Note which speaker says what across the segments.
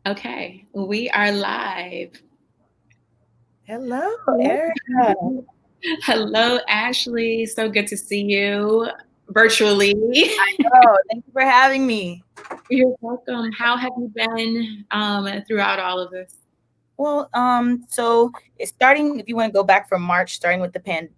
Speaker 1: Okay, we are live.
Speaker 2: Hello, Erica.
Speaker 1: Hello, Ashlee. So good to see you virtually.
Speaker 2: Oh, thank you for having me.
Speaker 1: You're welcome. How have you been throughout all of this?
Speaker 2: Well, so it's starting. If you want to go back from March, starting with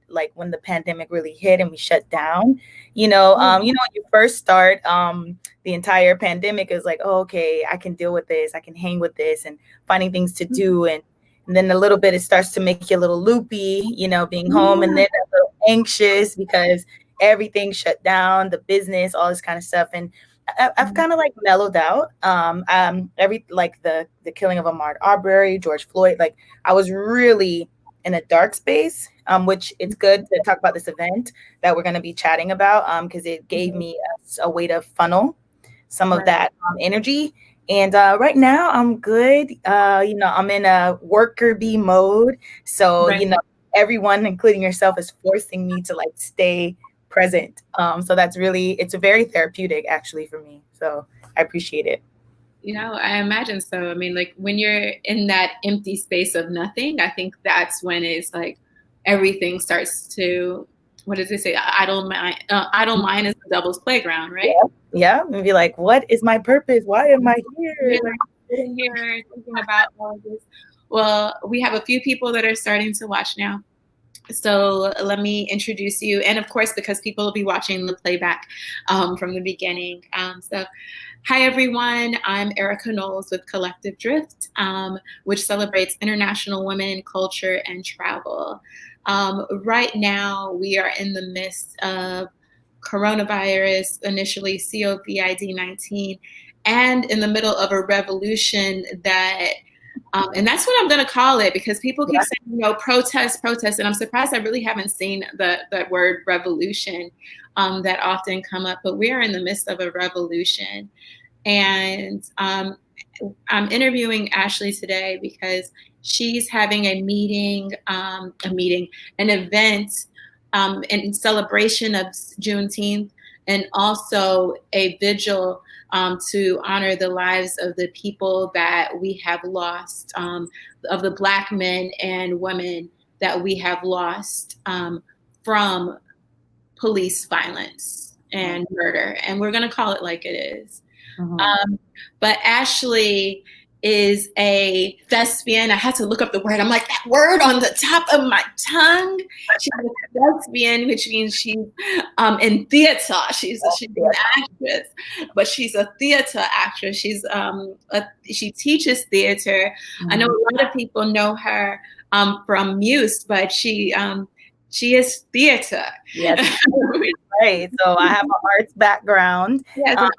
Speaker 2: like when the pandemic really hit and we shut down. When you first start, the entire pandemic is like, oh, okay, I can deal with this, I can hang with this, and finding things to do, and then a little bit it starts to make you a little loopy, being home, and then a little anxious because everything shut down, the business, all this kind of stuff, and I've kind of like mellowed out. Every like the killing of Ahmaud Arbery, George Floyd, like I was really in a dark space. Which it's good to talk about this event that we're going to be chatting about. Because it gave me a way to funnel some of
Speaker 1: Right.
Speaker 2: that energy. And right now I'm good. I'm in a worker bee mode, so
Speaker 1: Right.
Speaker 2: everyone, including yourself, is forcing me to like stay present. So it's very therapeutic actually for me. So I appreciate it.
Speaker 1: I imagine so. I mean, like when you're in that empty space of nothing, I think that's when it's like everything starts to, what does it say? Idle mind is the devil's playground, right?
Speaker 2: Yeah. Yeah. And be like, what is my purpose? Why am I here?
Speaker 1: Really sitting here thinking about all of this. Well, we have a few people that are starting to watch now. So let me introduce you. And of course, because people will be watching the playback from the beginning. Hi, everyone. I'm Erica Knowles with Collective Drift, which celebrates international women, culture, and travel. Right now, we are in the midst of coronavirus, initially COVID-19, and in the middle of a revolution and that's what I'm going to call it, because people keep
Speaker 2: Yeah.
Speaker 1: saying, protest, protest. And I'm surprised I really haven't seen that word revolution that often come up. But we are in the midst of a revolution. And I'm interviewing Ashlee today because she's having an event in celebration of Juneteenth, and also a vigil to honor the lives of the people that we have lost, of the Black men and women that we have lost from police violence and murder. And we're going to call it like it is.
Speaker 2: Mhm.
Speaker 1: Um, but Ashlee is a thespian. I had to look up the word. I'm like, that word on the top of my tongue. She's a thespian, which means she's in theater. She's an actress, but she's a theater actress. She teaches theater. I know
Speaker 2: Mhm.
Speaker 1: a lot of people know her from Muse, but she is theater.
Speaker 2: Yes. Right. So I have an arts background.
Speaker 1: Yeah,
Speaker 2: Um,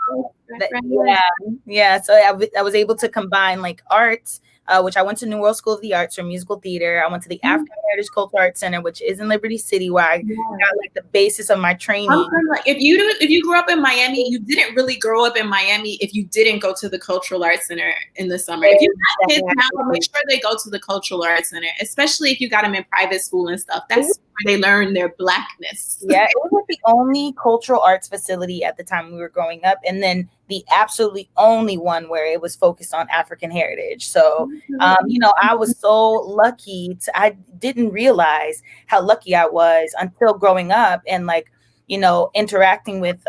Speaker 1: background.
Speaker 2: yeah. So I was able to combine like arts, which I went to New World School of the Arts for musical theater. I went to the African Heritage Cultural Arts Center, which is in Liberty City, where I
Speaker 1: Yeah.
Speaker 2: got like the basis of my
Speaker 1: I'm
Speaker 2: training.
Speaker 1: from, like, if you grew up in Miami, you didn't really grow up in Miami if you didn't go to the Cultural Arts Center in the summer. If you have kids now, make sure they go to the Cultural Arts Center, especially if you got them in private school and stuff. That's where they learn their Blackness.
Speaker 2: Yeah, it was like the only cultural arts facility at the time we were growing up, and then the absolutely only one where it was focused on African heritage. So, I was so lucky. I didn't realize how lucky I was until growing up and like, interacting with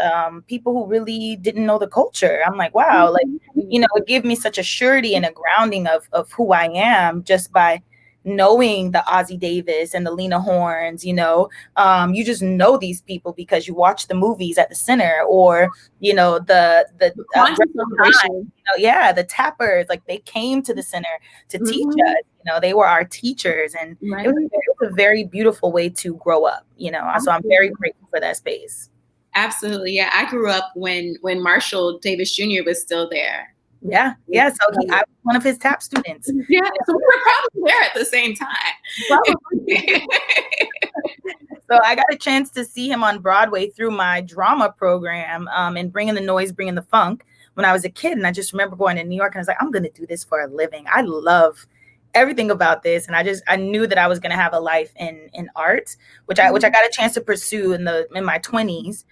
Speaker 2: people who really didn't know the culture. I'm like, wow, like, it gave me such a surety and a grounding of who I am just by knowing the Ozzie Davis and the Lena Horns, you just know these people because you watch the movies at the center, or the
Speaker 1: Conscious celebration.
Speaker 2: yeah, the tappers, like they came to the center to teach us. They were our teachers, and
Speaker 1: Right.
Speaker 2: it was a very beautiful way to grow up. So I'm very grateful for that space.
Speaker 1: Absolutely. Yeah. I grew up when Marshall Davis Jr. was still there.
Speaker 2: Yeah, yeah. So I was one of his tap students.
Speaker 1: Yeah. So we were probably there at the same time.
Speaker 2: Probably. So I got a chance to see him on Broadway through my drama program, and Bringing the Noise, Bringing the Funk when I was a kid. And I just remember going to New York and I was like, I'm going to do this for a living. I love everything about this. And I knew that I was going to have a life in art, which I got a chance to pursue in my 20s.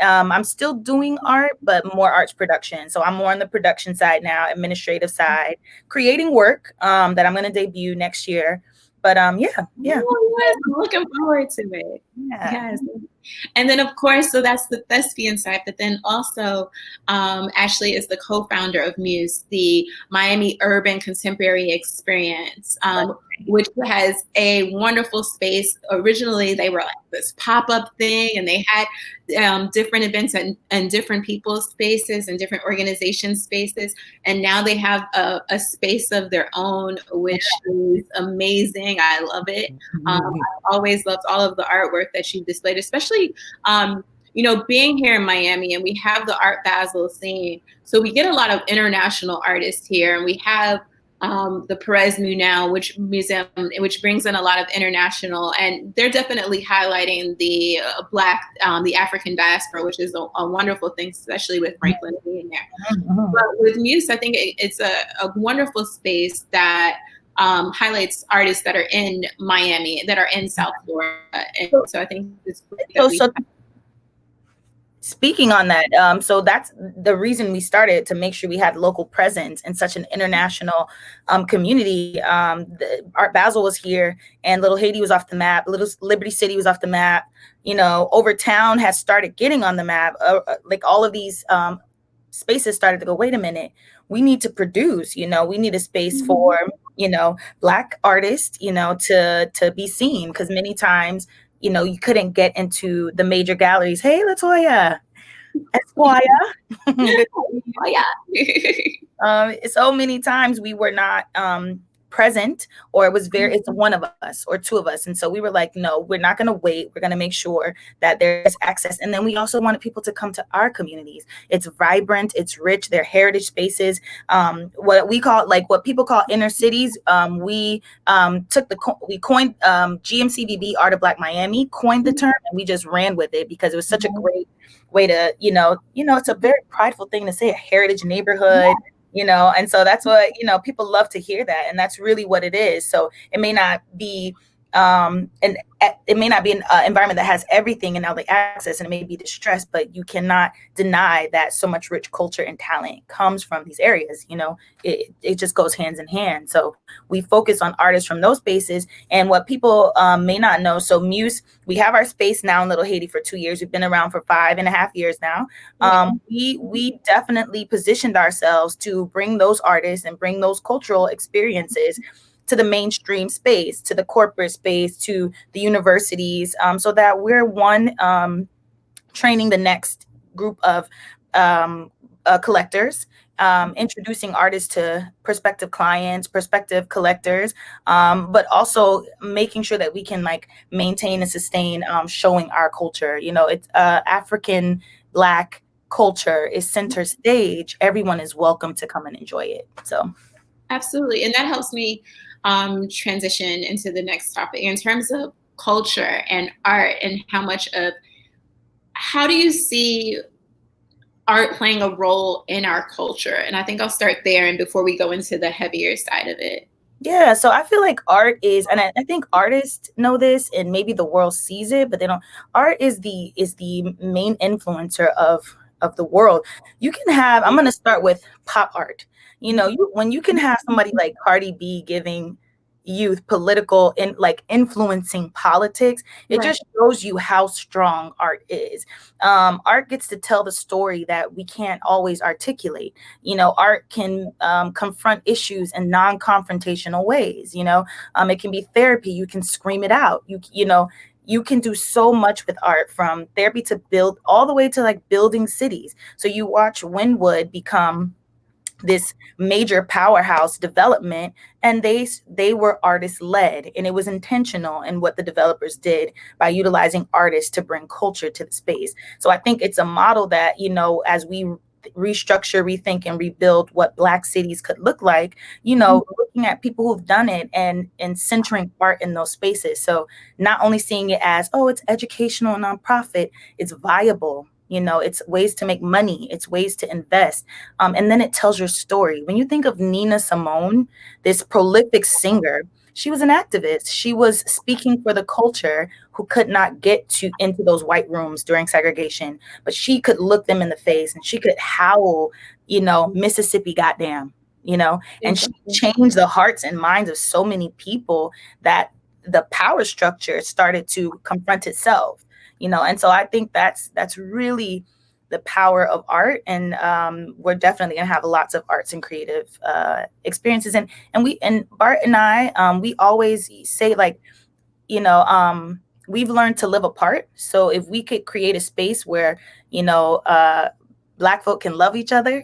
Speaker 2: I'm still doing art, but more arts production. So I'm more on the production side now, administrative side, creating work that I'm going to debut next year. But yeah.
Speaker 1: Oh, yes, I'm looking forward to it.
Speaker 2: Yeah.
Speaker 1: Yes. And then, of course, so that's the thespian side, but then also Ashlee is the co-founder of Muse, the Miami Urban Contemporary Experience, which has a wonderful space. Originally, they were like this pop-up thing, and they had different events and different people's spaces and different organization spaces. And now they have a space of their own, which is amazing. I love it. I've always loved all of the artwork that you've displayed, especially, being here in Miami, and we have the Art Basel scene. So we get a lot of international artists here, and we have the Perez Museum, which brings in a lot of international, and they're definitely highlighting the the African diaspora, which is a wonderful thing, especially with Franklin being there. But with Muse, I think it's a wonderful space that highlights artists that are in Miami, that are in South Florida. And so I think it's great that
Speaker 2: speaking on that, so that's the reason we started, to make sure we had local presence in such an international community. Art Basel was here, and Little Haiti was off the map. Little Liberty City was off the map. Overtown has started getting on the map. Like all of these spaces started to go, wait a minute, we need to produce. We need a space for Black artists, to be seen, because many times, you couldn't get into the major galleries. Hey, Latoya. Esquire. So many times we were not present, or it's one of us or two of us. And so we were like, no, we're not going to wait. We're going to make sure that there's access. And then we also wanted people to come to our communities. It's vibrant, it's rich, they're heritage spaces. What people call inner cities. We coined GMCBB, Art of Black Miami, coined the term, and we just ran with it because it was such a great way to, it's a very prideful thing to say, a heritage neighborhood. And so that's what, people love to hear that. And that's really what it is. So it may not be an environment that has everything and all the access, and it may be distressed, but you cannot deny that so much rich culture and talent comes from these areas. It just goes hands in hand. So we focus on artists from those spaces. And what people may not know, so Muse, we have our space now in Little Haiti for 2 years. We've been around for 5.5 years now. We definitely positioned ourselves to bring those artists and bring those cultural experiences to the mainstream space, to the corporate space, to the universities, so that we're training the next group of collectors, introducing artists to prospective clients, prospective collectors, but also making sure that we can maintain and sustain showing our culture. It's African Black culture is center stage. Everyone is welcome to come and enjoy it. So
Speaker 1: absolutely. And that helps me transition into the next topic in terms of culture and art, and how do you see art playing a role in our culture? And I think I'll start there, and before we go into the heavier side of it.
Speaker 2: Yeah, so I feel like art is, and I think artists know this, and maybe the world sees it, but they don't. Art is the main influencer of the world. You can have, I'm going to start with pop art. When you can have somebody like Cardi B giving youth political and influencing politics, it just shows you how strong art is. Art gets to tell the story that we can't always articulate. Art can confront issues in non-confrontational ways. It can be therapy. You can scream it out. You can do so much with art, from therapy to build, all the way to building cities. So you watch Wynwood become this major powerhouse development, and they were artist led, and it was intentional in what the developers did by utilizing artists to bring culture to the space. So I think it's a model that, as we restructure, rethink, and rebuild what Black cities could look like, looking at people who've done it and centering art in those spaces. So not only seeing it as, oh, it's educational and nonprofit, it's viable. It's ways to make money. It's ways to invest. And then it tells your story. When you think of Nina Simone, this prolific singer, She was an activist. She was speaking for the culture who could not get into those white rooms during segregation, but she could look them in the face and she could howl, Mississippi, goddamn, and she changed the hearts and minds of so many people that the power structure started to confront itself, and so I think that's really the power of art. And we're definitely gonna have lots of arts and creative experiences, and Bart and I, we always say, like, we've learned to live apart. So if we could create a space where Black folk can love each other,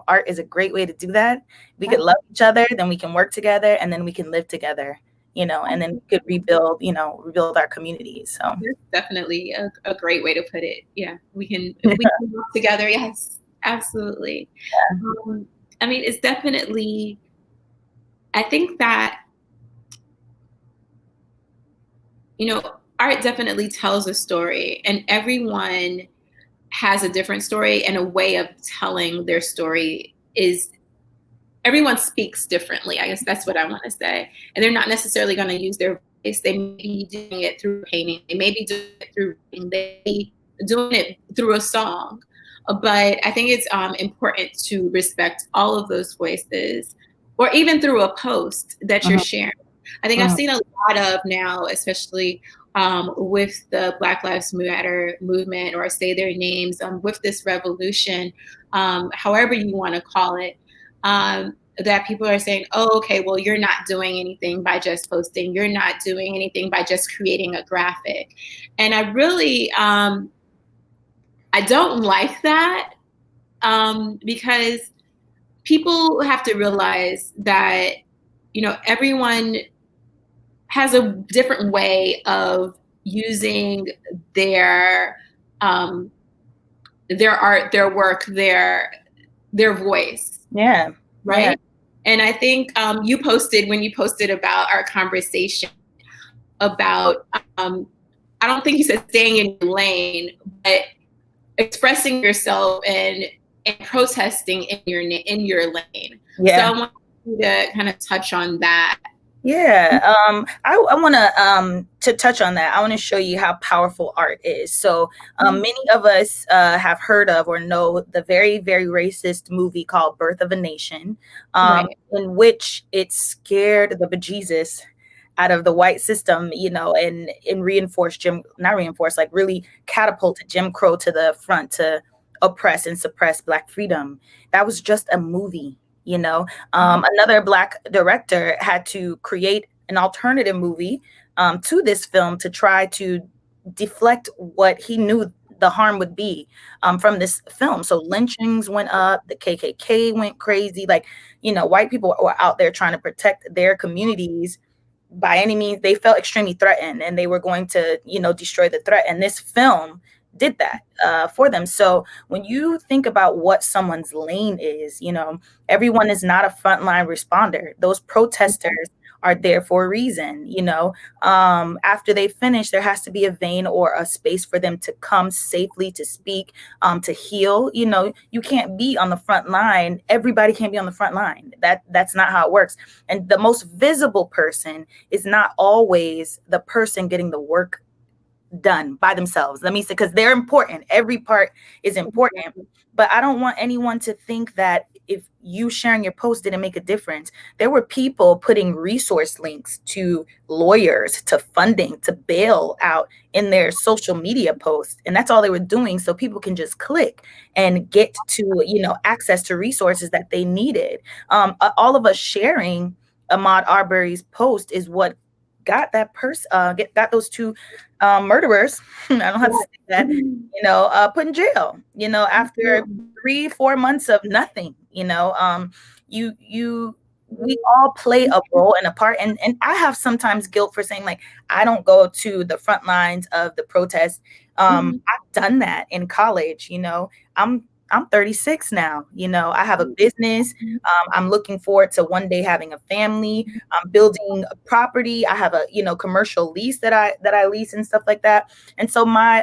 Speaker 2: art is a great way to do that. We could love each other, then we can work together, and then we can live together, and then we could rebuild our communities. So
Speaker 1: that's definitely a great way to put it. Yeah, we can work together. Yes, absolutely. Yeah. I mean, it's definitely, I think that, art definitely tells a story, and everyone has a different story, and a way of telling their story is, everyone speaks differently. I guess that's what I want to say. And they're not necessarily going to use their voice. They may be doing it through painting. They may be doing it through reading. They may be doing it through a song. But I think it's important to respect all of those voices, or even through a post that you're sharing. I think I've seen a lot of now, especially with the Black Lives Matter movement, or Say Their Names, with this revolution, however you want to call it, that people are saying, oh, okay, well, you're not doing anything by just posting. You're not doing anything by just creating a graphic. And I really, I don't like that, because people have to realize that, everyone has a different way of using their art, their work, their voice.
Speaker 2: Yeah.
Speaker 1: Right.
Speaker 2: Yeah.
Speaker 1: And I think when you posted about our conversation about, I don't think you said staying in your lane, but expressing yourself and protesting in your lane.
Speaker 2: Yeah.
Speaker 1: So I want you to kind of touch on that.
Speaker 2: Yeah, I want to touch on that. I want to show you how powerful art is. So many of us have heard of or know the very, very racist movie called Birth of a Nation, in which it scared the bejesus out of the white system, and really catapulted Jim Crow to the front to oppress and suppress Black freedom. That was just a movie. Another Black director had to create an alternative movie to this film to try to deflect what he knew the harm would be from this film. So lynchings went up, the KKK went crazy. Like, white people were out there trying to protect their communities by any means. They felt extremely threatened, and they were going to, destroy the threat. And this film did that for them. So when you think about what someone's lane is, everyone is not a frontline responder. Those protesters are there for a reason. After they finish, there has to be a vein or a space for them to come safely to speak, to heal. You can't be on the front line. Everybody can't be on the front line. That's not how it works. And the most visible person is not always the person getting the work done by themselves. Let me say, because they're important. Every part is important. But I don't want anyone to think that if you sharing your post didn't make a difference. There were people putting resource links to lawyers, to funding, to bail out in their social media posts. And that's all they were doing. So people can just click and get to, access to resources that they needed. All of us sharing Ahmaud Arbery's post is what got that person, got those two murderers, I don't have to say that, put in jail, after 3-4 months of nothing, we all play a role and a part. And I have sometimes guilt for saying, like, I don't go to the front lines of the protest. I've done that in college, I'm 36 now. I have a business. I'm looking forward to one day having a family. I'm building a property. I have a, commercial lease that I lease and stuff like that. And so my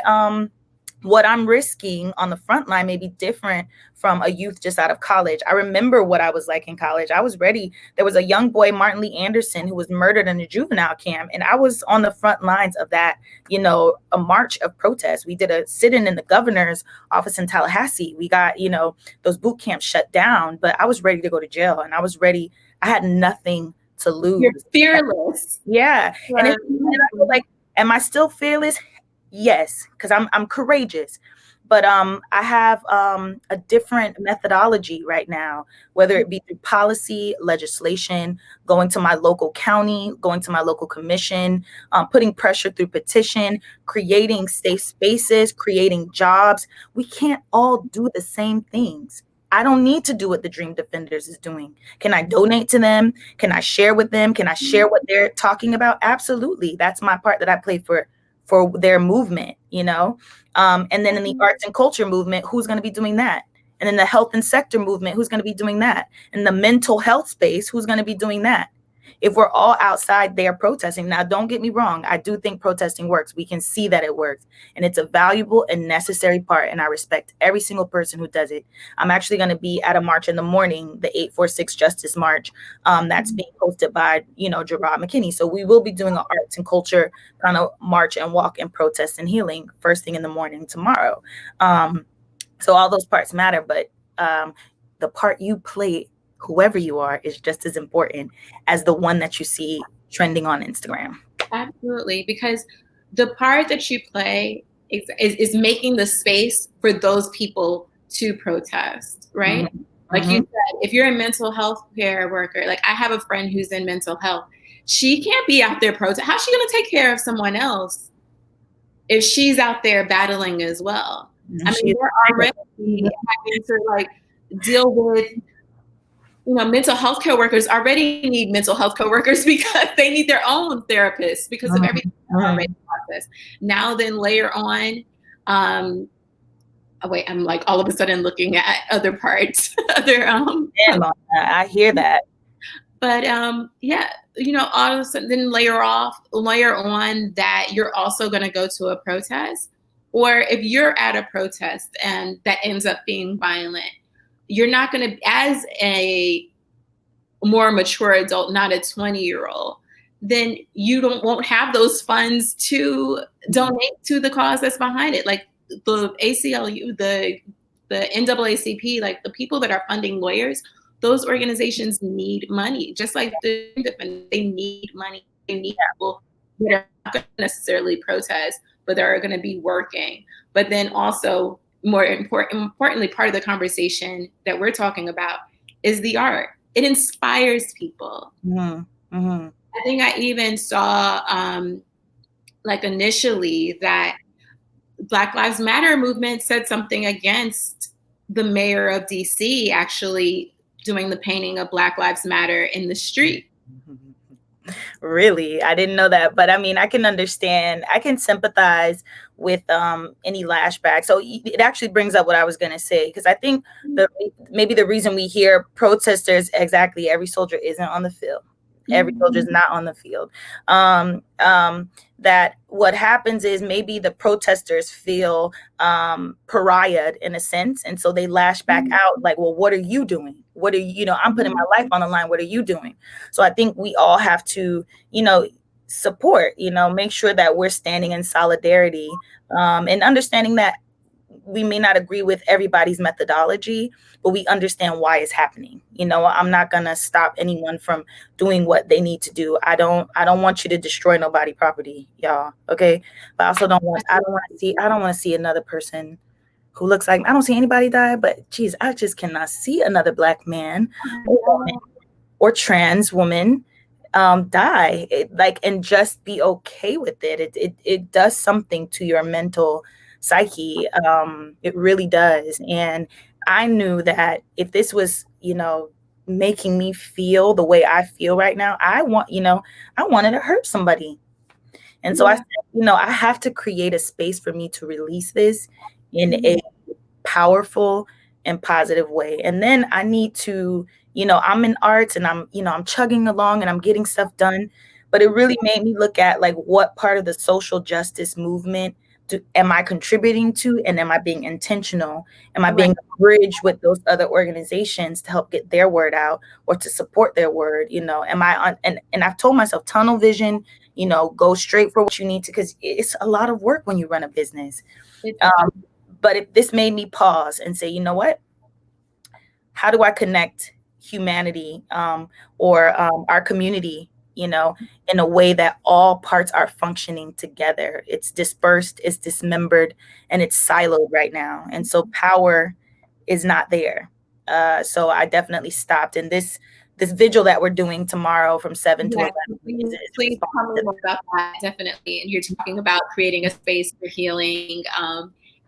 Speaker 2: what I'm risking on the front line may be different from a youth just out of college. I remember what I was like in college. I was ready. There was a young boy, Martin Lee Anderson, who was murdered in a juvenile camp. And I was on the front lines of that, a march of protest. We did a sit-in the governor's office in Tallahassee. We got, those boot camps shut down, but I was ready to go to jail, and I was ready. I had nothing to lose.
Speaker 1: You're fearless.
Speaker 2: Yeah. And I was like, am I still fearless? Yes, because I'm courageous, but I have a different methodology right now, whether it be through policy, legislation, going to my local county, going to my local commission, putting pressure through petition, creating safe spaces, creating jobs. We can't all do the same things. I don't need to do what the Dream Defenders is doing. Can I donate to them? Can I share with them? Can I share what they're talking about? Absolutely. That's my part that I play for their movement, and then in the arts and culture movement, who's going to be doing that? And in the health and sector movement, who's going to be doing that? In the mental health space, who's going to be doing that? If we're all outside there protesting, now don't get me wrong, I do think protesting works. We can see that it works, and it's a valuable and necessary part, and I respect every single person who does it. I'm actually going to be at a march in the morning, the 846 Justice March, that's being hosted by, Gerard McKinney. So we will be doing an arts and culture kind of march and walk and protest and healing first thing in the morning tomorrow. So all those parts matter, but the part you play, whoever you are, is just as important as the one that you see trending on Instagram.
Speaker 1: Absolutely, because the part that you play is making the space for those people to protest, right? Mm-hmm. Like you said, if you're a mental health care worker, like I have a friend who's in mental health, she can't be out there protest. How's she going to take care of someone else if she's out there battling as well? Mm-hmm. I mean, they're already having to deal with, mental health care workers already need mental health care workers because they need their own therapists because of everything already processed. Now then layer on, I'm all of a sudden looking at other parts,
Speaker 2: I hear that.
Speaker 1: But all of a sudden then layer on that you're also going to go to a protest, or if you're at a protest and that ends up being violent, you're not going to, as a more mature adult, not a 20-year-old, then you won't have those funds to donate to the cause that's behind it. Like the ACLU, the NAACP, like the people that are funding lawyers, those organizations need money, just like they need money. They need people that are not going to necessarily protest, but they're going to be working. But then also, more importantly, part of the conversation that we're talking about is the art. It inspires people. Mm-hmm. Mm-hmm. I think I even saw, initially that Black Lives Matter movement said something against the mayor of DC actually doing the painting of Black Lives Matter in the street.
Speaker 2: Really? I didn't know that. But I mean, I can understand, I can sympathize with any lashback. So it actually brings up what I was going to say, because I think maybe the reason we hear protesters, exactly, every soldier isn't on the field. Every soldier is not on the field. That what happens is maybe the protesters feel pariahed in a sense. And so they lash back out like, well, what are you doing? What are you, I'm putting my life on the line. What are you doing? So I think we all have to, support, make sure that we're standing in solidarity and understanding that we may not agree with everybody's methodology, but we understand why it's happening. I'm not going to stop anyone from doing what they need to do. I don't want you to destroy nobody's property, y'all. Okay. But I also don't want to see another person who looks like, I don't see anybody die, but geez, I just cannot see another Black man or trans woman die, and just be okay with it. It does something to your mental psyche. It really does. And I knew that if this was, making me feel the way I feel right now, I wanted to hurt somebody. And so I said, I have to create a space for me to release this in a powerful and positive way. And then I need to, I'm in arts and I'm chugging along and I'm getting stuff done. But it really made me look at what part of the social justice movement am I contributing to, and am I being intentional? Am I
Speaker 1: Right.
Speaker 2: being a bridge with those other organizations to help get their word out or to support their word? Am I on? And I've told myself tunnel vision. Go straight for what you need to, because it's a lot of work when you run a business.
Speaker 1: It's
Speaker 2: But if this made me pause and say, you know what? How do I connect humanity, or our community, in a way that all parts are functioning together? It's dispersed, it's dismembered, and it's siloed right now. And so power is not there. So I definitely stopped. And this vigil that we're doing tomorrow from 7 to
Speaker 1: yeah.
Speaker 2: 11 is
Speaker 1: Please tell me
Speaker 2: responsive.
Speaker 1: more about that. Definitely. And you're talking about creating a space for healing,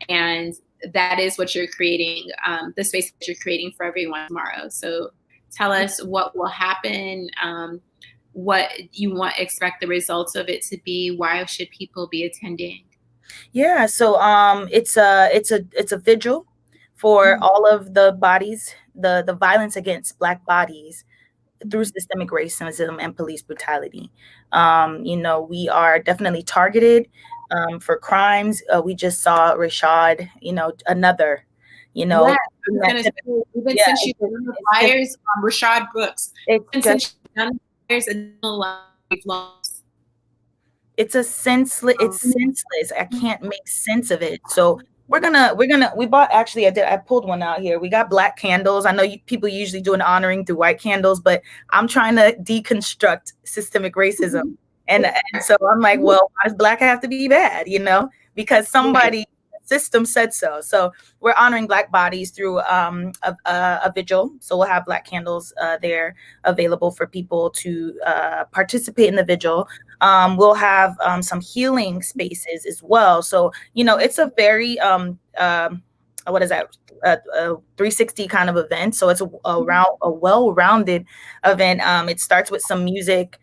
Speaker 1: and that is what you're creating, the space that you're creating for everyone tomorrow. So tell us what will happen, what you expect the results of it to be. Why should people be attending?
Speaker 2: Yeah, so it's a vigil for all of the bodies, the violence against Black bodies through systemic racism and police brutality. We are definitely targeted for crimes. We just saw Rashad, another,
Speaker 1: Yeah, I was gonna say, even
Speaker 2: yeah,
Speaker 1: since you've done the flyers, Rashad Brooks,
Speaker 2: it's
Speaker 1: even
Speaker 2: just,
Speaker 1: since you've done the flyers, additional lives we've lost.
Speaker 2: it's senseless. I can't make sense of it. So we bought, actually, I pulled one out here. We got black candles. I know people usually do an honoring through white candles, but I'm trying to deconstruct systemic racism. And so I'm like, well, why does black have to be bad? Because somebody, system said so. So we're honoring Black bodies through a vigil. So we'll have black candles there available for people to participate in the vigil. We'll have some healing spaces as well. So it's a very what is that? A 360 kind of event. So it's a well-rounded event. It starts with some music.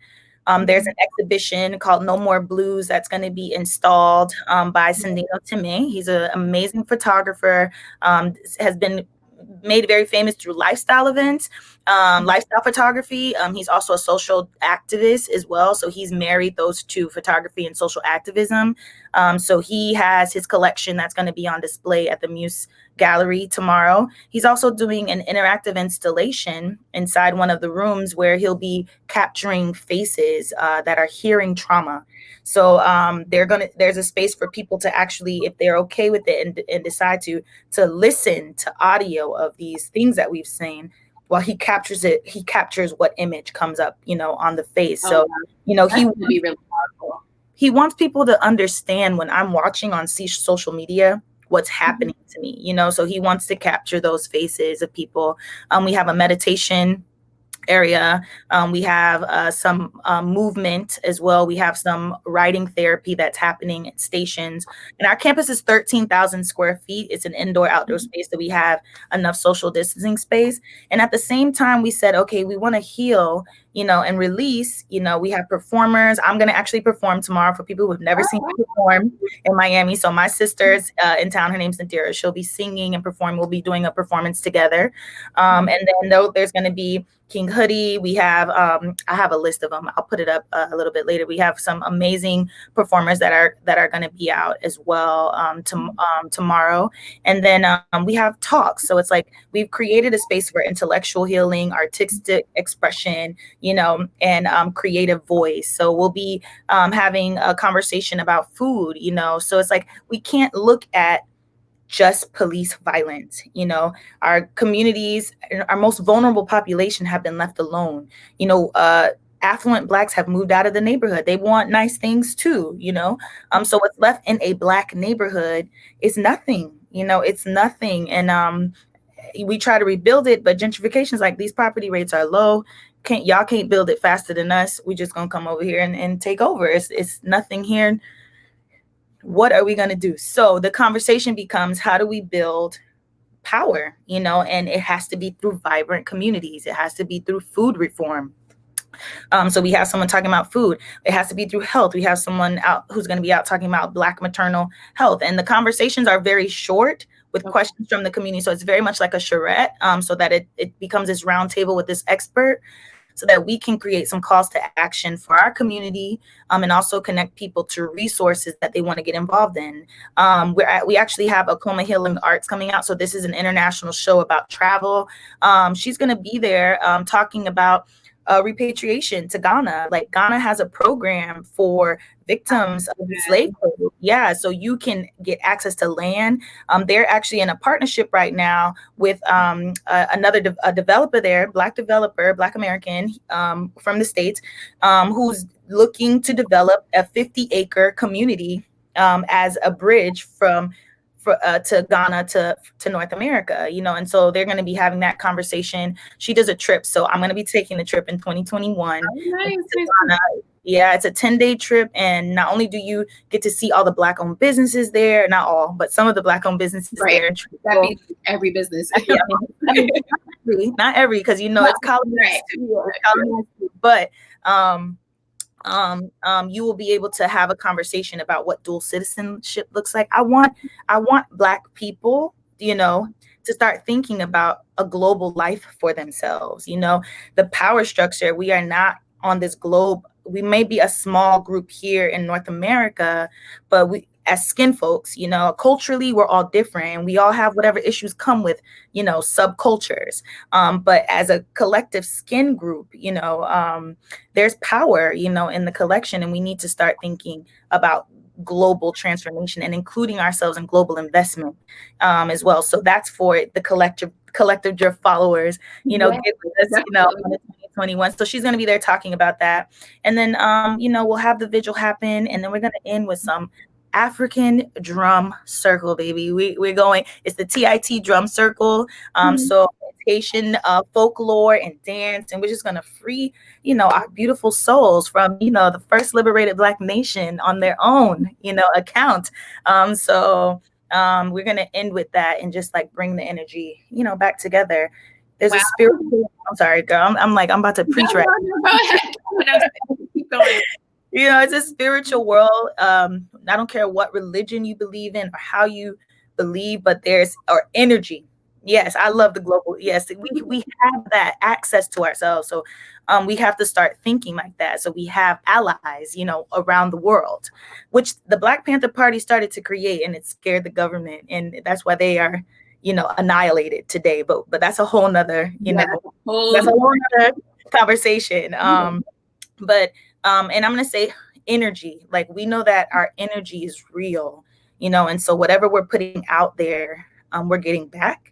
Speaker 2: There's an exhibition called No More Blues that's going to be installed by Sandino Time. He's an amazing photographer, has been made very famous through lifestyle events, lifestyle photography. He's also a social activist as well. So he's married those two, photography and social activism. So he has his collection that's going to be on display at the Muse gallery tomorrow. He's also doing an interactive installation inside one of the rooms where he'll be capturing faces that are hearing trauma. So there's a space for people to actually, if they're okay with it and decide to listen to audio of these things that we've seen, while he captures what image comes up, on the face. So, he would be really powerful. He wants people to understand when I'm watching on social media what's happening to me, so he wants to capture those faces of people. We have a meditation area. We have some movement as well. We have some writing therapy that's happening at stations. And our campus is 13,000 square feet. It's an indoor outdoor space that we have enough social distancing space. And at the same time, we said, okay, we want to heal, and release. We have performers. I'm going to actually perform tomorrow for people who have never seen me perform in Miami. So my sister's in town. Her name's Nadira. She'll be singing and performing. We'll be doing a performance together. And then there's going to be King Hoodie. We have, I have a list of them. I'll put it up a little bit later. We have some amazing performers that are going to be out as well tomorrow. And then we have talks. So it's like we've created a space for intellectual healing, artistic expression, and creative voice. So we'll be having a conversation about food, so it's like we can't look at just police violence. Our communities, our most vulnerable population have been left alone. Affluent Blacks have moved out of the neighborhood. They want nice things too, so what's left in a Black neighborhood is nothing. It's nothing. And we try to rebuild it, but gentrification is like, these property rates are low. Y'all can't build it faster than us. We just gonna come over here and take over. It's nothing here. What are we going to do? So the conversation becomes, how do we build power? And it has to be through vibrant communities. It has to be through food reform. So we have someone talking about food. It has to be through health. We have someone out who's going to be out talking about Black maternal health. And the conversations are very short with questions from the community. So it's very much like a charrette, so that it becomes this round table with this expert. so that we can create some calls to action for our community, and also connect people to resources that they want to get involved in. We actually have Akoma Healing Arts coming out. So this is an international show about travel. She's going to be there talking about repatriation to Ghana. Like, Ghana has a program for victims of the slave trade. Yeah, so you can get access to land. They're actually in a partnership right now with a developer there, Black developer, Black American, from the States, who's looking to develop a 50-acre community as a bridge to Ghana to North America, and so they're going to be having that conversation. She does a trip, so I'm going to be taking the trip in 2021.
Speaker 1: Oh, nice.
Speaker 2: Ghana. Yeah, it's a 10-day trip, and not only do you get to see all the Black-owned businesses there, not all, but some of the Black-owned businesses there.
Speaker 1: That means every business.
Speaker 2: Yeah, not every, because it's colonized, right. But you will be able to have a conversation about what dual citizenship looks like. I want Black people, to start thinking about a global life for themselves. The power structure, we are not on this globe. We may be a small group here in North America, but we, as skin folks, culturally, we're all different, and we all have whatever issues come with, subcultures. But as a collective skin group, there's power, in the collection, and we need to start thinking about global transformation and including ourselves in global investment as well. So that's for the collective drift followers, get with us, in 2021. So she's going to be there talking about that. And then, we'll have the vigil happen, and then we're going to end with some African drum circle, baby. We're going, it's the TIT drum circle. So Haitian folklore and dance, and we're just gonna free, our beautiful souls from, the first liberated Black nation on their own, account. So we're gonna end with that and just like bring the energy, back together. There's a spiritual. I'm sorry, girl. I'm about to preach right now. Go ahead. Keep going. It's a spiritual world. I don't care what religion you believe in or how you believe, but there's energy. Yes, I love the global. Yes, we have that access to ourselves. So we have to start thinking like that. So we have allies, around the world, which the Black Panther Party started to create, and it scared the government. And that's why they are, annihilated today. But that's a whole nother, that's a whole nother conversation. And I'm going to say energy, like we know that our energy is real, and so whatever we're putting out there, we're getting back.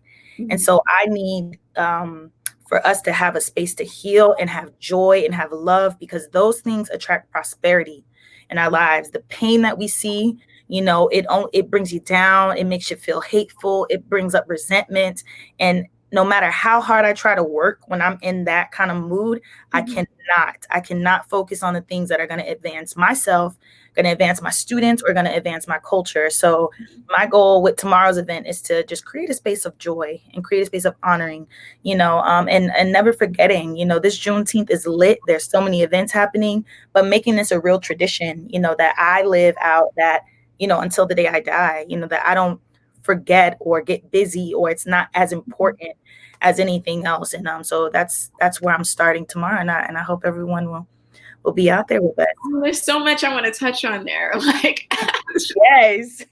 Speaker 2: And so I need for us to have a space to heal and have joy and have love, because those things attract prosperity in our lives. The pain that we see, it brings you down. It makes you feel hateful. It brings up resentment. And no matter how hard I try to work when I'm in that kind of mood, I cannot focus on the things that are going to advance myself, going to advance my students, or going to advance my culture. So my goal with tomorrow's event is to just create a space of joy and create a space of honoring, and never forgetting, this Juneteenth is lit. There's so many events happening, but making this a real tradition, that I live out, that, until the day I die, that I don't forget or get busy, or it's not as important as anything else. And so that's where I'm starting tomorrow, and I hope everyone will be out there with us.
Speaker 1: There's so much I want to touch on there. Like,
Speaker 2: yes.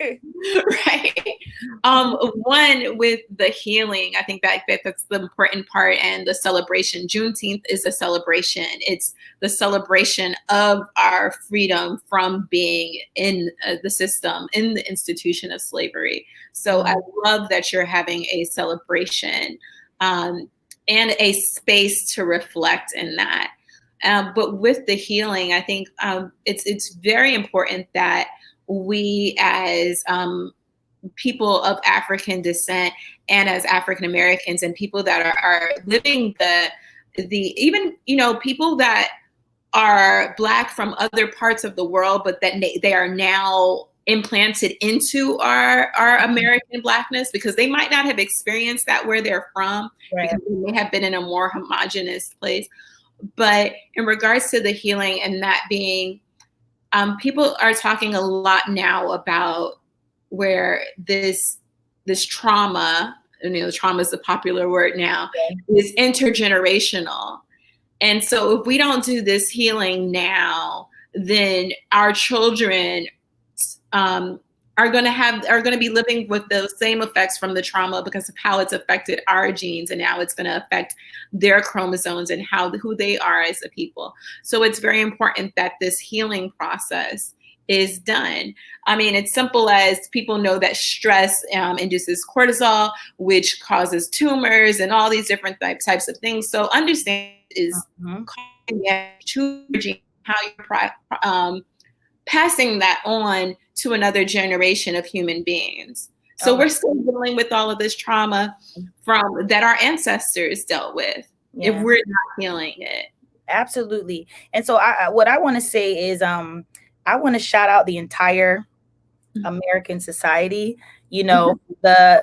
Speaker 1: Right. One, with the healing, I think that's the important part, and the celebration. Juneteenth is a celebration. It's the celebration of our freedom from being in the system, in the institution of slavery. So I love that you're having a celebration and a space to reflect in that. But with the healing, I think it's very important that we, as people of African descent and as African Americans and people that are living even people that are Black from other parts of the world, but that they are now implanted into our American Blackness, because they might not have experienced that where they're from, right, because they may have been in a more homogenous place. But in regards to the healing and that being, people are talking a lot now about where this trauma, trauma is a popular word now, is intergenerational. And so if we don't do this healing now, then our children are going to be living with those same effects from the trauma because of how it's affected our genes, and now it's going to affect their chromosomes and who they are as a people. So it's very important that this healing process is done. I mean, it's simple as people know that stress induces cortisol, which causes tumors and all these different types of things. So understand is causing damage to your gene, how you're passing that on to another generation of human beings. So we're still dealing with all of this trauma from that our ancestors dealt with if we're not healing it.
Speaker 2: Absolutely. And so what I want to say is I want to shout out the entire American society. You know, I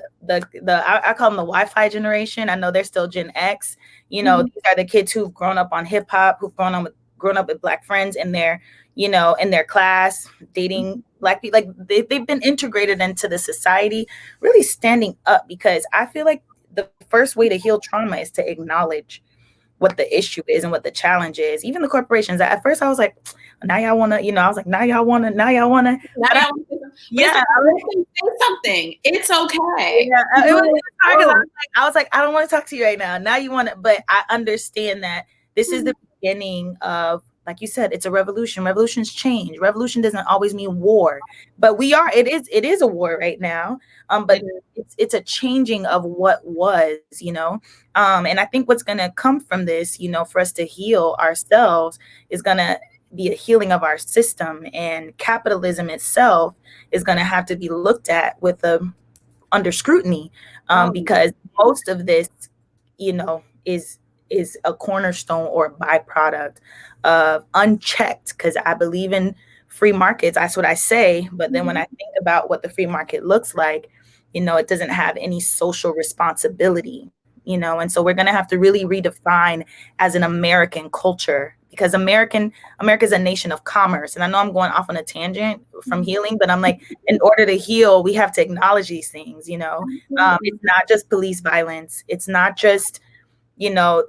Speaker 2: call them the Wi-Fi generation. I know they're still Gen X. You know, these are the kids who've grown up on hip hop, who've grown up with Black friends in their, you know, in their class, dating Black people. Like they've been integrated into the society, really standing up, because I feel like the first way to heal trauma is to acknowledge what the issue is and what the challenge is. Even the corporations. At first I was like, now y'all want to, you know, I was like, now y'all want to. Yeah.
Speaker 1: Say something. It's okay.
Speaker 2: Yeah. It was hard. I was like, I don't want to talk to you right now. Now you want to, but I understand that this is the beginning of, like you said, it's a revolution. Revolutions change. Revolution doesn't always mean war, but it is a war right now. But it's a changing of what was, you know. And I think what's going to come from this, you know, for us to heal ourselves is going to be a healing of our system, and capitalism itself is going to have to be looked at with under scrutiny, because most of this, you know, is a cornerstone or a byproduct of unchecked, because I believe in free markets. That's what I say. But then when I think about what the free market looks like, you know, it doesn't have any social responsibility, you know, and so we're going to have to really redefine as an American culture, because America's a nation of commerce. And I know I'm going off on a tangent from healing, but I'm like, in order to heal, we have to acknowledge these things, you know. It's not just police violence. It's not just, you know,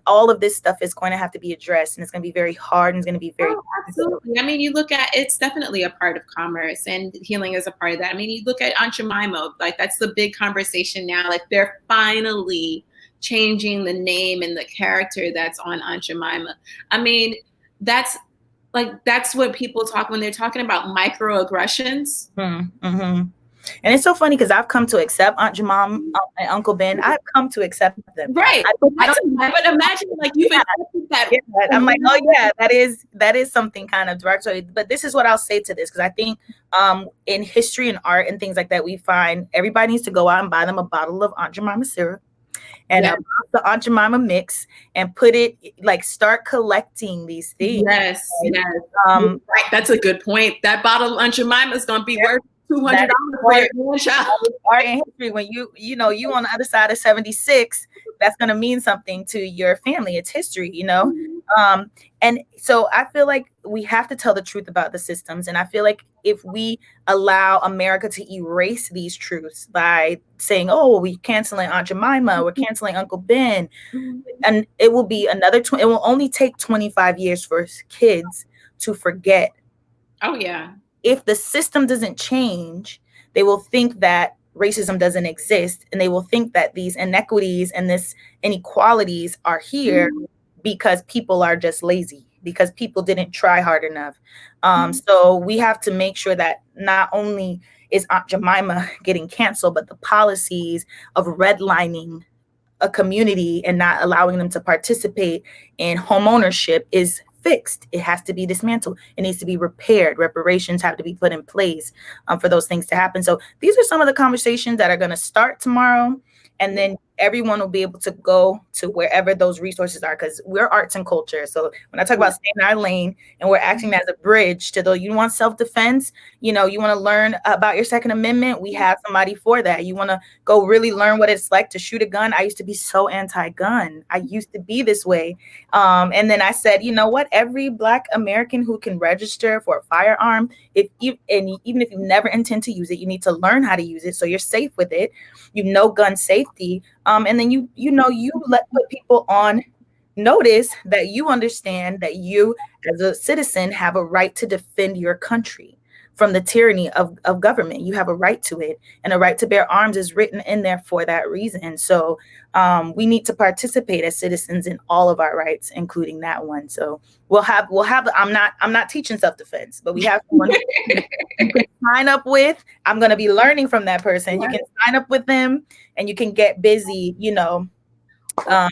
Speaker 2: all of this stuff is going to have to be addressed, and it's going to be very hard, and it's going to be very
Speaker 1: absolutely. I mean, you look at, it's definitely a part of commerce, and healing is a part of that. I mean, you look at Aunt Jemima, like that's the big conversation now. Like they're finally changing the name and the character that's on Aunt Jemima. I mean, that's what people talk when they're talking about microaggressions.
Speaker 2: And it's so funny because I've come to accept Aunt Jemima and Uncle Ben. I've come to accept them.
Speaker 1: Right. But imagine like you've accepted that.
Speaker 2: Yeah, I'm like, oh yeah, that is something kind of derogatory. But this is what I'll say to this, because I think in history and art and things like that, we find everybody needs to go out and buy them a bottle of Aunt Jemima syrup and the Aunt Jemima mix, and put it, like, start collecting these things.
Speaker 1: Yes. Right. That's a good point. That bottle of Aunt Jemima is going to be worth $200 for your child.
Speaker 2: Art and history, when you know you on the other side of 76, that's going to mean something to your family. It's history, you know. And so I feel like we have to tell the truth about the systems, and I feel like if we allow America to erase these truths by saying, oh, we're canceling Aunt Jemima, we're canceling Uncle Ben, and it will be it will only take 25 years for kids to forget.
Speaker 1: Oh yeah.
Speaker 2: If the system doesn't change, they will think that racism doesn't exist, and they will think that these inequities and this inequalities are here because people are just lazy, because people didn't try hard enough. So we have to make sure that not only is Aunt Jemima getting canceled, but the policies of redlining a community and not allowing them to participate in home ownership is fixed. It has to be dismantled. It needs to be repaired. Reparations have to be put in place for those things to happen. So these are some of the conversations that are going to start tomorrow. And then everyone will be able to go to wherever those resources are, because we're arts and culture. So when I talk about staying in our lane, and we're acting as a bridge to those, you want self-defense, you know, you want to learn about your Second Amendment, we have somebody for that. You want to go really learn what it's like to shoot a gun. I used to be so anti-gun. I used to be this way. And then I said, you know what, every Black American who can register for a firearm, even if you never intend to use it, you need to learn how to use it so you're safe with it. You know, gun safety. And then you put people on notice that you understand that you as a citizen have a right to defend your country from the tyranny of government. You have a right to it, and a right to bear arms is written in there for that reason. So we need to participate as citizens in all of our rights, including that one. So we'll have I'm not teaching self-defense, but we have someone you can sign up with. I'm going to be learning from that person. You can sign up with them and you can get busy,
Speaker 1: I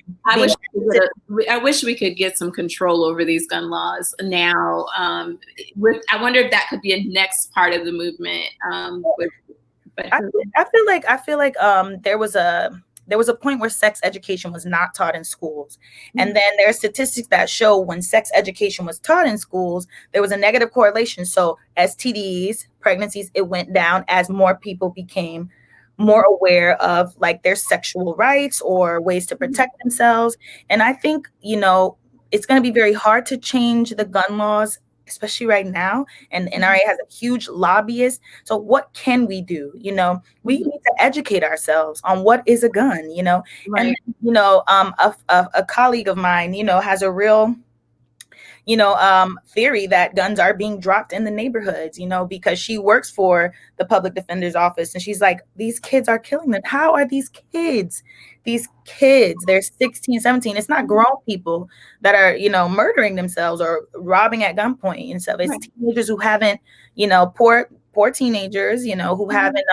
Speaker 1: wish we could get some control over these gun laws now. I wonder if that could be a next part of the movement.
Speaker 2: I feel like there was a point where sex education was not taught in schools. And then there are statistics that show when sex education was taught in schools, there was a negative correlation. So STDs, pregnancies, it went down as more people became more aware of like their sexual rights or ways to protect themselves. And I think, it's going to be very hard to change the gun laws, especially right now. And NRA has a huge lobbyist. So what can we do? We need to educate ourselves on what is a gun,
Speaker 1: Right.
Speaker 2: And, a colleague of mine, has a real theory that guns are being dropped in the neighborhoods, because she works for the public defender's office. And she's like, these kids are killing them. How are these kids? They're 16, 17. It's not grown people that are, murdering themselves or robbing at gunpoint and stuff. It's teenagers who haven't, poor teenagers, who haven't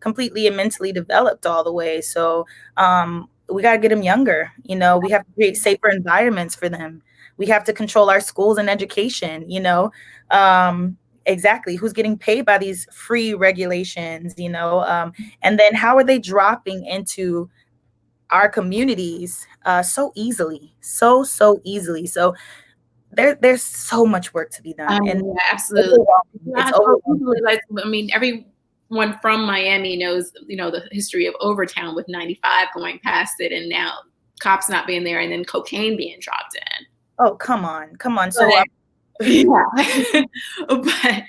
Speaker 2: completely and mentally developed all the way. So we got to get them younger. We have to create safer environments for them. We have to control our schools and education, exactly who's getting paid by these free regulations, and then how are they dropping into our communities so easily, so easily. So there's so much work to be done. And
Speaker 1: absolutely. Everyone from Miami knows, the history of Overtown with 95 going past it, and now cops not being there, and then cocaine being dropped in.
Speaker 2: Oh, come on. So,
Speaker 1: yeah. But okay,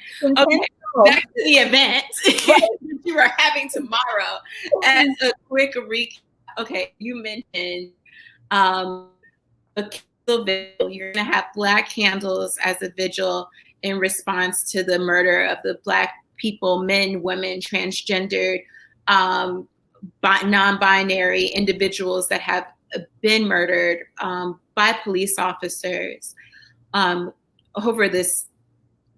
Speaker 1: back to the event you are having tomorrow. As a quick recap, okay, you mentioned a candle vigil. You're going to have Black candles as a vigil in response to the murder of the Black people, men, women, transgendered, non-binary individuals that have been murdered by police officers over this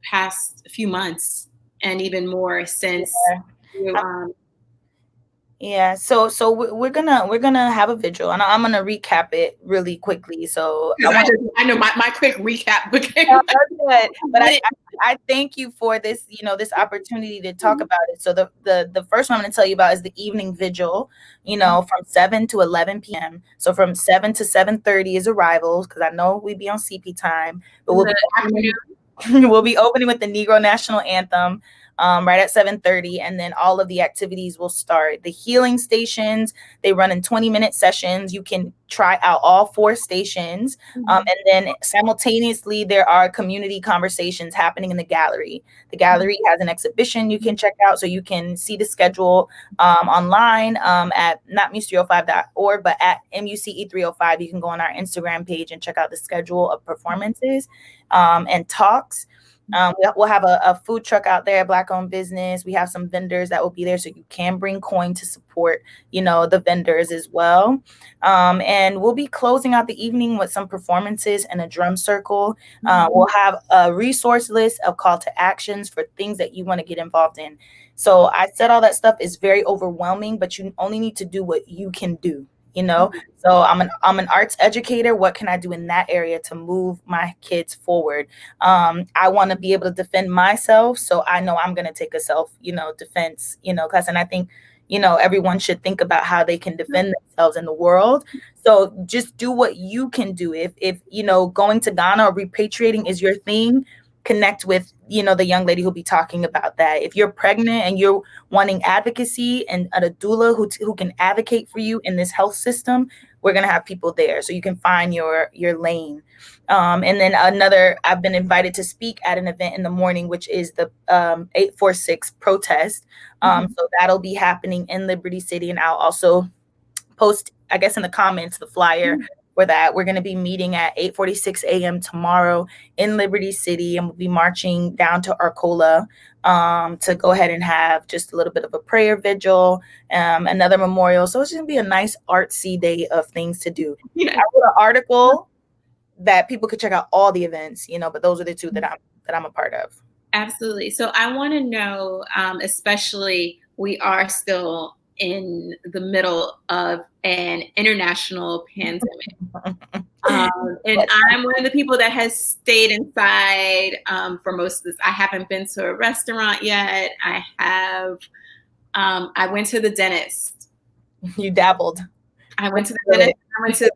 Speaker 1: past few months, and even more since.
Speaker 2: So we're gonna have a vigil, and I'm gonna recap it really quickly. So
Speaker 1: I know my quick recap became
Speaker 2: good, but I thank you for this, this opportunity to talk about it. So the first one I'm going to tell you about is the evening vigil, from 7 to 11 p.m. So from 7 to 7:30 is arrivals, because I know we be on CP time, but we'll be opening with the Negro National Anthem. Right at 7:30, and then all of the activities will start. The healing stations, they run in 20-minute sessions. You can try out all 4 stations. And then simultaneously, there are community conversations happening in the gallery. The gallery has an exhibition you can check out, so you can see the schedule online at not muse305.org, but at MUCE305. You can go on our Instagram page and check out the schedule of performances and talks. We'll have a food truck out there, Black-owned business. We have some vendors that will be there, so you can bring coin to support, the vendors as well. And we'll be closing out the evening with some performances and a drum circle. We'll have a resource list of call to actions for things that you want to get involved in. So I said all that stuff is very overwhelming, but you only need to do what you can do. So I'm an arts educator. What can I do in that area to move my kids forward? I want to be able to defend myself. So I know I'm going to take a self, defense, class. And I think, everyone should think about how they can defend themselves in the world. So just do what you can do. If going to Ghana or repatriating is your thing, connect with, the young lady who'll be talking about that. If you're pregnant and you're wanting advocacy and a doula who can advocate for you in this health system, we're going to have people there so you can find your lane. And then I've been invited to speak at an event in the morning, which is the 846 protest. So that'll be happening in Liberty City. And I'll also post, I guess, in the comments, the flyer for that. We're going to be meeting at 8:46 a.m. tomorrow in Liberty City, and we'll be marching down to Arcola to go ahead and have just a little bit of a prayer vigil, another memorial. So it's going to be a nice artsy day of things to do. Yeah. I wrote an article that people could check out all the events, but those are the two that I'm a part of.
Speaker 1: Absolutely. So I want to know, especially we are still in the middle of an international pandemic. And I'm one of the people that has stayed inside for most of this. I haven't been to a restaurant yet. I went to the dentist.
Speaker 2: You dabbled.
Speaker 1: I went to the dentist. I went to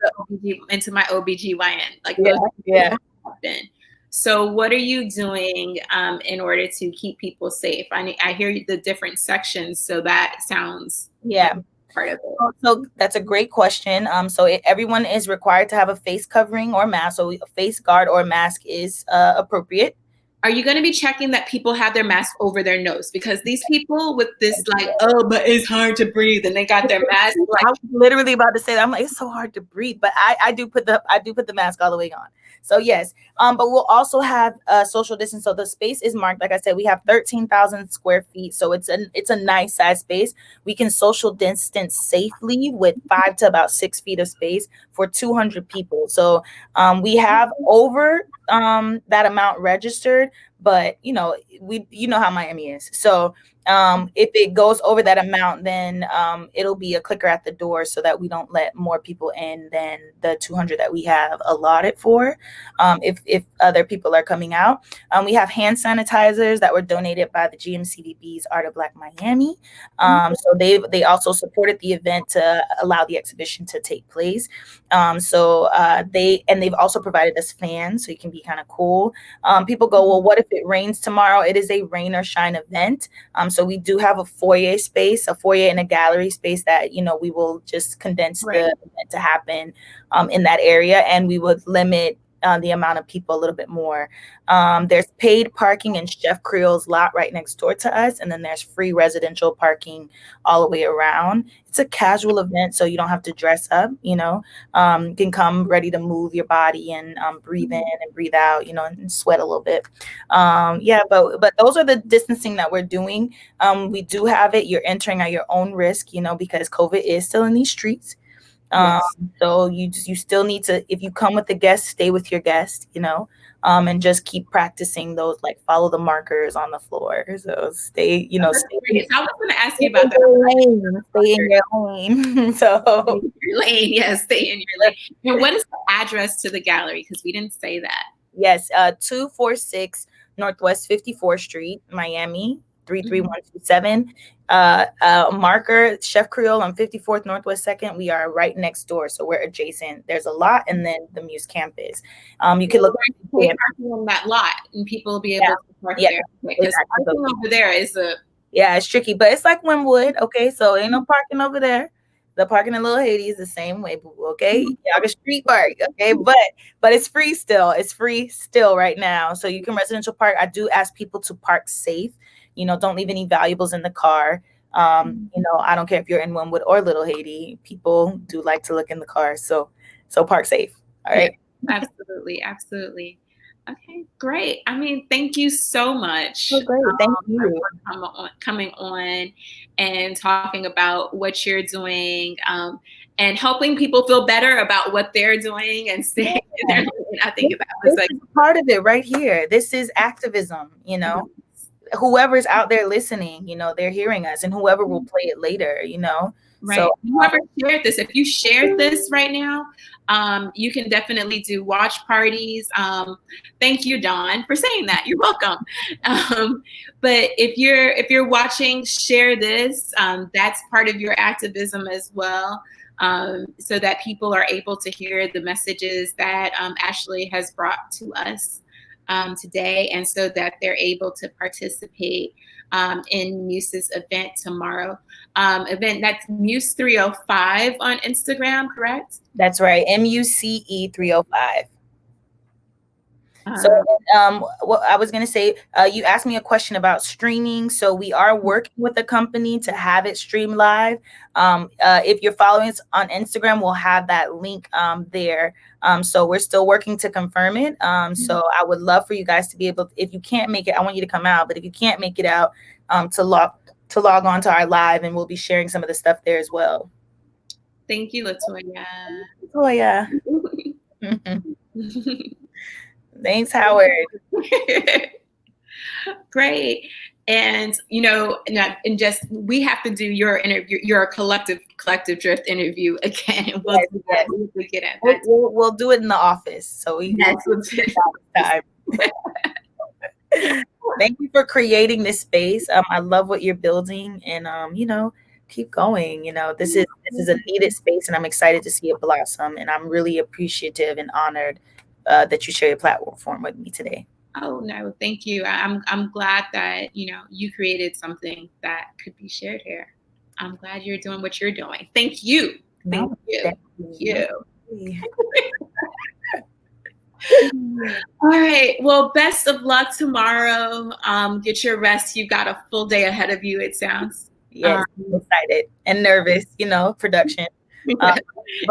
Speaker 1: into my OBGYN. Like those have been. So what are you doing in order to keep people safe? I hear the different sections, so that sounds like part of it.
Speaker 2: So that's a great question. So everyone is required to have a face covering or mask. So a face guard or mask is appropriate.
Speaker 1: Are you going to be checking that people have their mask over their nose? Because these people with this but it's hard to breathe, and they got their mask.
Speaker 2: I was literally about to say that. I'm like, it's so hard to breathe, but I do put the mask all the way on. So yes, but we'll also have social distance. So the space is marked. Like I said, we have 13,000 square feet. So it's a nice size space. We can social distance safely with 5 to about 6 feet of space for 200 people. So we have over that amount registered, but you know how Miami is. So if it goes over that amount, then it'll be a clicker at the door so that we don't let more people in than the 200 that we have allotted for. If other people are coming out, we have hand sanitizers that were donated by the GMCDB's Art of Black Miami. So they also supported the event to allow the exhibition to take place. They've also provided us fans so you can be kind of cool. People go, well, what if it rains tomorrow? It is a rain or shine event. So we do have a foyer and a gallery space that, we will just condense the event to happen in that area. And we would limit the amount of people a little bit more. There's paid parking in Chef Creole's lot right next door to us. And then there's free residential parking all the way around. It's a casual event, so you don't have to dress up, you can come ready to move your body and breathe in and breathe out, and sweat a little bit. But those are the distancing that we're doing. We do have it. You're entering at your own risk, because COVID is still in these streets. So you still need to, if you come with a guest, stay with your guest, and just keep practicing those, follow the markers on the floor. So stay, stay.
Speaker 1: I was going to ask you about that.
Speaker 2: Stay in your lane. So
Speaker 1: your lane, yes, stay in your lane. And what is the address to the gallery? Because we didn't say that.
Speaker 2: Yes, 246 Northwest 54th Street, Miami. 33127. Marker Chef Creole on 54th Northwest 2nd. We are right next door, so we're adjacent. There's a lot, and then the Muse campus. You can look
Speaker 1: parking on that lot, and people will be able to park there. Because parking over there is
Speaker 2: it's tricky, but it's like Wynwood. Okay, so ain't no parking over there. The parking in Little Haiti is the same way, okay? Y'all can street park, okay? But it's free still. It's free still right now. So you can residential park. I do ask people to park safe. Don't leave any valuables in the car. I don't care if you're in Wynwood or Little Haiti. People do like to look in the car. So park safe. All right.
Speaker 1: Yeah, absolutely. Okay, great. Thank you so much.
Speaker 2: Oh, great. Thank you
Speaker 1: for coming on and talking about what you're doing and helping people feel better about what they're doing and staying in their lane. I think that was
Speaker 2: part of it right here. This is activism, Whoever's out there listening, they're hearing us, and whoever will play it later,
Speaker 1: Right.
Speaker 2: So
Speaker 1: whoever shared this, if you shared this right now, you can definitely do watch parties. Thank you, Dawn, for saying that. You're welcome. But if you're watching, share this. That's part of your activism as well. So that people are able to hear the messages that Ashlee has brought to us today, and so that they're able to participate in Muse's event tomorrow. That's Muse 305 on Instagram, correct?
Speaker 2: That's right, MUCE 305. So, what I was going to say, you asked me a question about streaming. So we are working with a company to have it stream live. If you're following us on Instagram, we'll have that link there. So we're still working to confirm it. So I would love for you guys to be able, if you can't make it, I want you to come out. But if you can't make it out, to log on to our live, and we'll be sharing some of the stuff there as well.
Speaker 1: Thank you, Latoya.
Speaker 2: Latoya. Thanks, Howard.
Speaker 1: Great. And and just we have to do your interview, your collective drift interview again. We'll do that.
Speaker 2: We'll do it in the office. So time. Thank you for creating this space. I love what you're building, and keep going. This is a needed space, and I'm excited to see it blossom. And I'm really appreciative and honored that you share your platform with me today.
Speaker 1: Oh no, thank you. I'm glad that you created something that could be shared here. I'm glad you're doing what you're doing. Thank you. Thank you. All right. Well, best of luck tomorrow. Get your rest. You've got a full day ahead of you, it sounds.
Speaker 2: Yes, I'm excited and nervous, production. But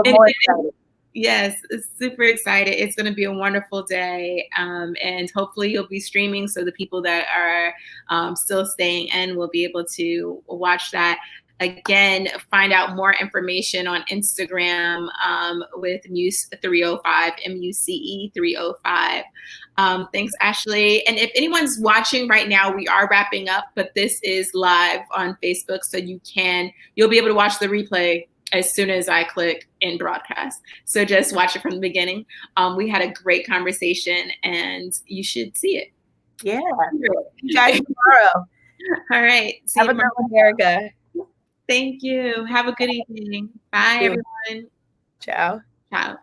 Speaker 2: more excited.
Speaker 1: Yes, super excited. It's going to be a wonderful day. And hopefully you'll be streaming, so the people that are still staying in will be able to watch that. Again, find out more information on Instagram with Muse 305, MUCE 305. Thanks, Ashlee. And if anyone's watching right now, we are wrapping up, but this is live on Facebook, so you'll be able to watch the replay as soon as I click in broadcast. So just watch it from the beginning. We had a great conversation, and you should see it.
Speaker 2: Yeah. You guys tomorrow.
Speaker 1: All right.
Speaker 2: Have a good one, Erica.
Speaker 1: Thank you. Have a good evening. Bye, everyone.
Speaker 2: Ciao.
Speaker 1: Ciao.